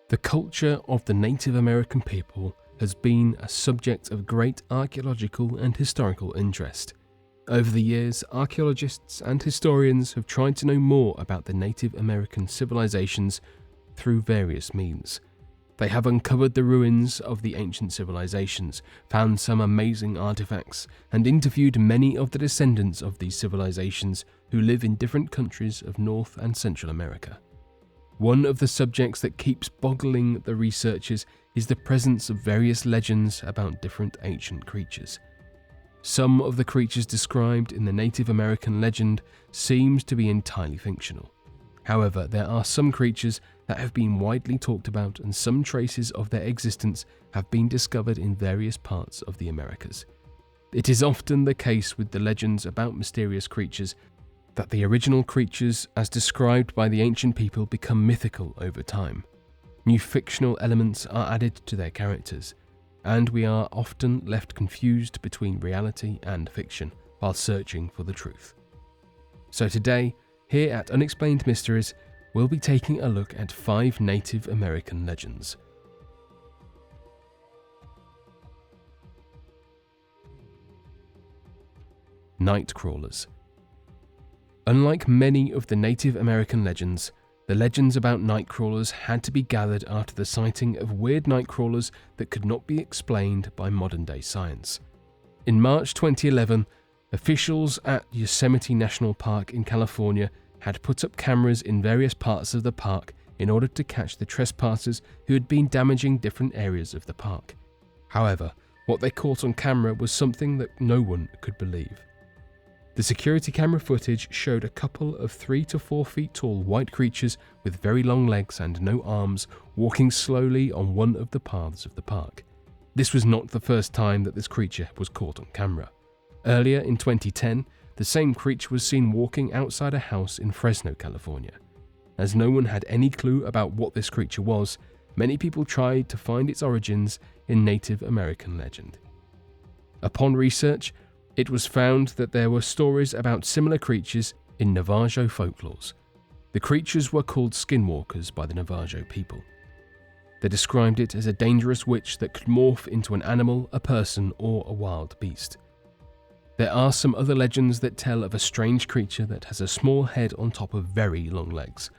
The culture of the Native American people has been a subject of great archaeological and historical interest. Over the years, archaeologists and historians have tried to know more about the Native American civilizations through various means. They have uncovered the ruins of the ancient civilizations, found some amazing artifacts, and interviewed many of the descendants of these civilizations who live in different countries of North and Central America. One of the subjects that keeps boggling the researchers is the presence of various legends about different ancient creatures. Some of the creatures described in the Native American legend seems to be entirely fictional. However, there are some creatures that have been widely talked about, and some traces of their existence have been discovered in various parts of the Americas. It is often the case with the legends about mysterious creatures that the original creatures as described by the ancient people become mythical over time. New fictional elements are added to their characters, and we are often left confused between reality and fiction while searching for the truth. So today, here at Unexplained Mysteries, we'll be taking a look at 5 Native American legends. Nightcrawlers. Unlike many of the Native American legends, the legends about Nightcrawlers had to be gathered after the sighting of weird Nightcrawlers that could not be explained by modern-day science. In March 2011, officials at Yosemite National Park in California had put up cameras in various parts of the park in order to catch the trespassers who had been damaging different areas of the park. However, what they caught on camera was something that no one could believe. The security camera footage showed a couple of 3 to 4 feet tall white creatures with very long legs and no arms walking slowly on one of the paths of the park. This was not the first time that this creature was caught on camera. Earlier in 2010, the same creature was seen walking outside a house in Fresno, California. As no one had any clue about what this creature was, many people tried to find its origins in Native American legend. Upon research, it was found that there were stories about similar creatures in Navajo folklores. The creatures were called skinwalkers by the Navajo people. They described it as a dangerous witch that could morph into an animal, a person, or a wild beast. There are some other legends that tell of a strange creature that has a small head on top of very long legs.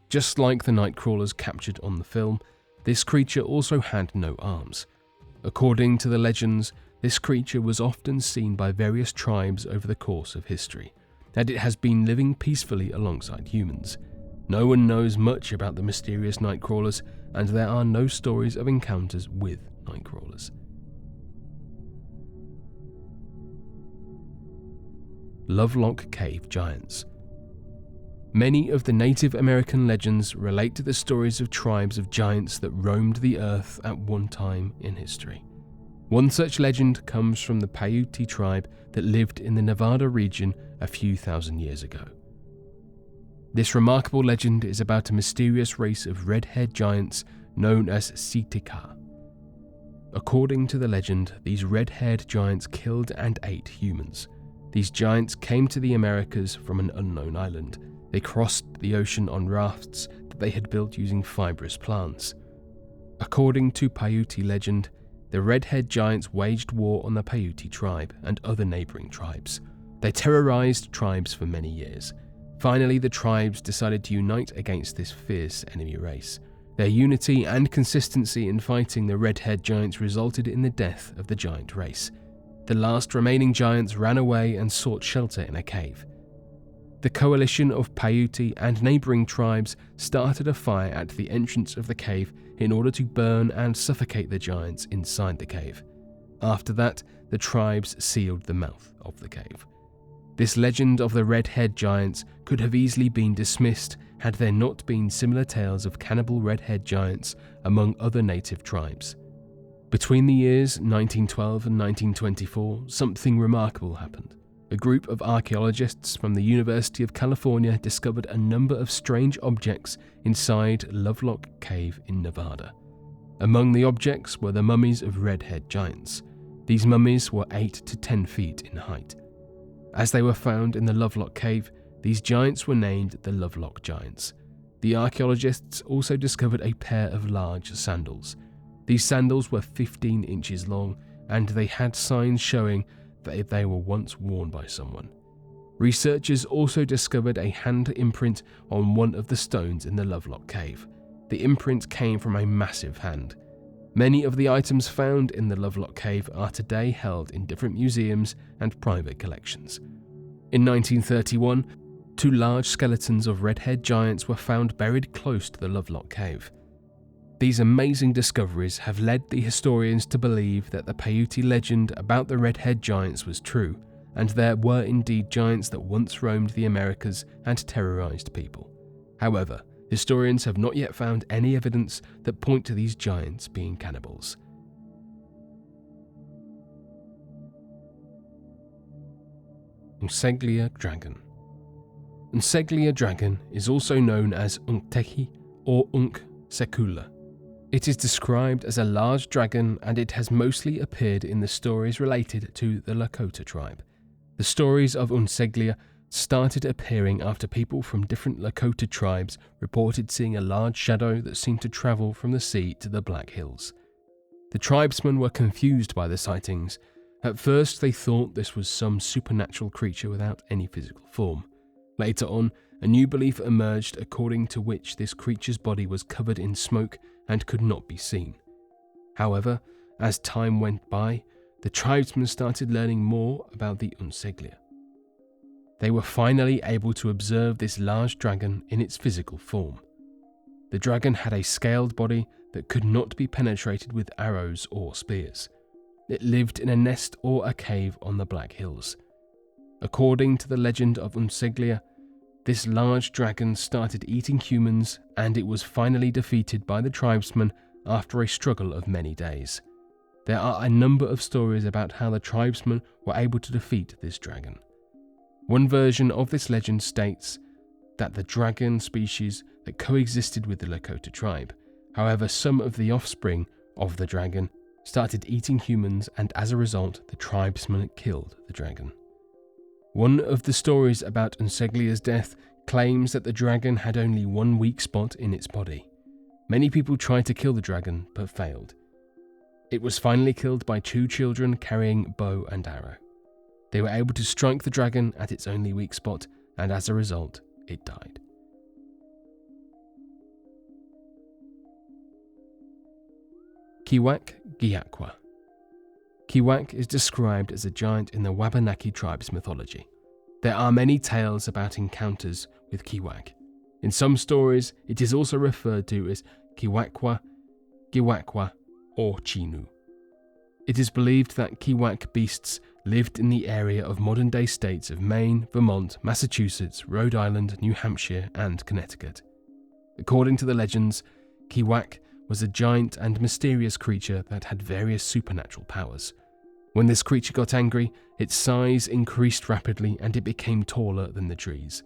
Just like the Nightcrawlers captured on the film, this creature also had no arms. According to the legends, this creature was often seen by various tribes over the course of history, and it has been living peacefully alongside humans. No one knows much about the mysterious Nightcrawlers, and there are no stories of encounters with Nightcrawlers. Lovelock Cave Giants. Many of the Native American legends relate to the stories of tribes of giants that roamed the earth at one time in history. One such legend comes from the Paiute tribe that lived in the Nevada region a few thousand years ago. This remarkable legend is about a mysterious race of red-haired giants known as Sitika. According to the legend, these red-haired giants killed and ate humans. These giants came to the Americas from an unknown island. They crossed the ocean on rafts that they had built using fibrous plants. According to Paiute legend, the red-haired giants waged war on the Paiute tribe and other neighboring tribes. They terrorized tribes for many years. Finally, the tribes decided to unite against this fierce enemy race. Their unity and consistency in fighting the red-haired giants resulted in the death of the giant race. The last remaining giants ran away and sought shelter in a cave. The coalition of Paiute and neighboring tribes started a fire at the entrance of the cave in order to burn and suffocate the giants inside the cave. After that, the tribes sealed the mouth of the cave. This legend of the red-haired giants could have easily been dismissed had there not been similar tales of cannibal red-haired giants among other native tribes. Between the years 1912 and 1924, something remarkable happened. A group of archaeologists from the University of California discovered a number of strange objects inside Lovelock Cave in Nevada. Among the objects were the mummies of red-haired giants. These mummies were 8 to 10 feet in height. As they were found in the Lovelock Cave, these giants were named the Lovelock Giants. The archaeologists also discovered a pair of large sandals. These sandals were 15 inches long, and they had signs showing that they were once worn by someone. Researchers also discovered a hand imprint on one of the stones in the Lovelock cave. The imprint came from a massive hand. Many of the items found in the Lovelock cave are today held in different museums and private collections. In 1931, 2 large skeletons of red-haired giants were found buried close to the Lovelock cave. These amazing discoveries have led the historians to believe that the Paiute legend about the red-haired giants was true, and there were indeed giants that once roamed the Americas and terrorized people. However, historians have not yet found any evidence that point to these giants being cannibals. Unseglia dragon. Unseglia dragon is also known as Unktehi or Unk Sekula. It is described as a large dragon, and it has mostly appeared in the stories related to the Lakota tribe. The stories of Unseglia started appearing after people from different Lakota tribes reported seeing a large shadow that seemed to travel from the sea to the Black Hills. The tribesmen were confused by the sightings. At first they thought this was some supernatural creature without any physical form. Later on, a new belief emerged according to which this creature's body was covered in smoke and could not be seen. However, as time went by, the tribesmen started learning more about the Unseglia. They were finally able to observe this large dragon in its physical form. The dragon had a scaled body that could not be penetrated with arrows or spears. It lived in a nest or a cave on the Black Hills. According to the legend of Unseglia, this large dragon started eating humans, and it was finally defeated by the tribesmen after a struggle of many days. There are a number of stories about how the tribesmen were able to defeat this dragon. One version of this legend states that the dragon species that coexisted with the Lakota tribe. However, some of the offspring of the dragon started eating humans, and as a result, the tribesmen killed the dragon. One of the stories about Unseglia's death claims that the dragon had only one weak spot in its body. Many people tried to kill the dragon but failed. It was finally killed by 2 children carrying bow and arrow. They were able to strike the dragon at its only weak spot, and as a result, it died. Kiwak Giakwa. Kiwak is described as a giant in the Wabanaki tribe's mythology. There are many tales about encounters with Kiwak. In some stories, it is also referred to as Kiwakwa, Giwakwa, or Chinu. It is believed that Kiwak beasts lived in the area of modern-day states of Maine, Vermont, Massachusetts, Rhode Island, New Hampshire, and Connecticut. According to the legends, Kiwak was a giant and mysterious creature that had various supernatural powers. When this creature got angry, its size increased rapidly and it became taller than the trees.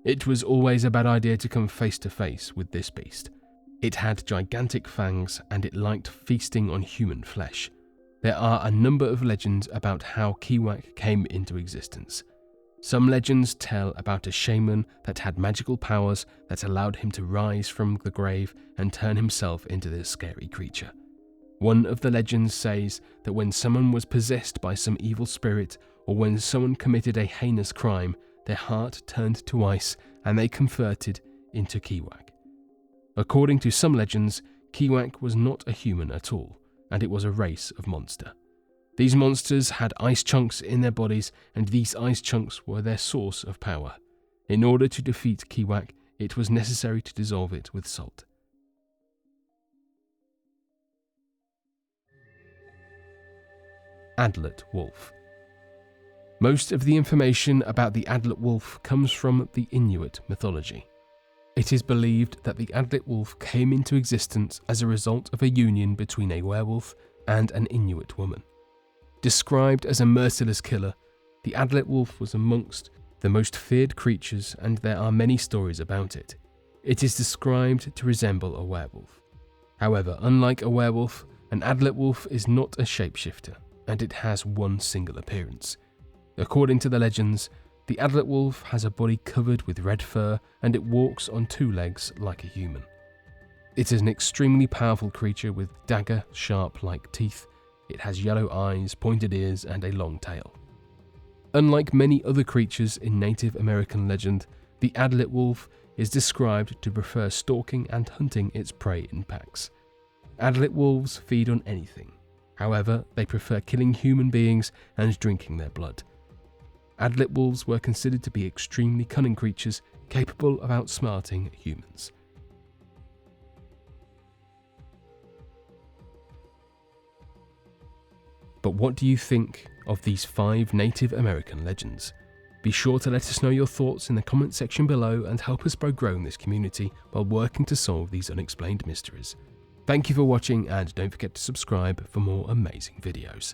It was always a bad idea to come face to face with this beast. It had gigantic fangs and it liked feasting on human flesh. There are a number of legends about how Kiwak came into existence. Some legends tell about a shaman that had magical powers that allowed him to rise from the grave and turn himself into this scary creature. One of the legends says that when someone was possessed by some evil spirit, or when someone committed a heinous crime, their heart turned to ice and they converted into Kiwak. According to some legends, Kiwak was not a human at all, and it was a race of monster. These monsters had ice chunks in their bodies, and these ice chunks were their source of power. In order to defeat Kiwak, it was necessary to dissolve it with salt. Adlet Wolf. Most of the information about the Adlet Wolf comes from the Inuit mythology. It is believed that the Adlet Wolf came into existence as a result of a union between a werewolf and an Inuit woman. Described as a merciless killer, the Adlet Wolf was amongst the most feared creatures, and there are many stories about it. It is described to resemble a werewolf. However, unlike a werewolf, an Adlet Wolf is not a shapeshifter, and it has one single appearance. According to the legends, The Adlet Wolf has a body covered with red fur and it walks on two legs like a human. It is an extremely powerful creature with dagger-sharp-like teeth. It has yellow eyes, pointed ears, and a long tail. Unlike many other creatures in Native American legend, the Adlet Wolf is described to prefer stalking and hunting its prey in packs. Adlet wolves feed on anything. However, they prefer killing human beings and drinking their blood. Adlet wolves were considered to be extremely cunning creatures capable of outsmarting humans. But what do you think of these 5 Native American legends? Be sure to let us know your thoughts in the comment section below and help us by growing this community while working to solve these unexplained mysteries. Thank you for watching and don't forget to subscribe for more amazing videos.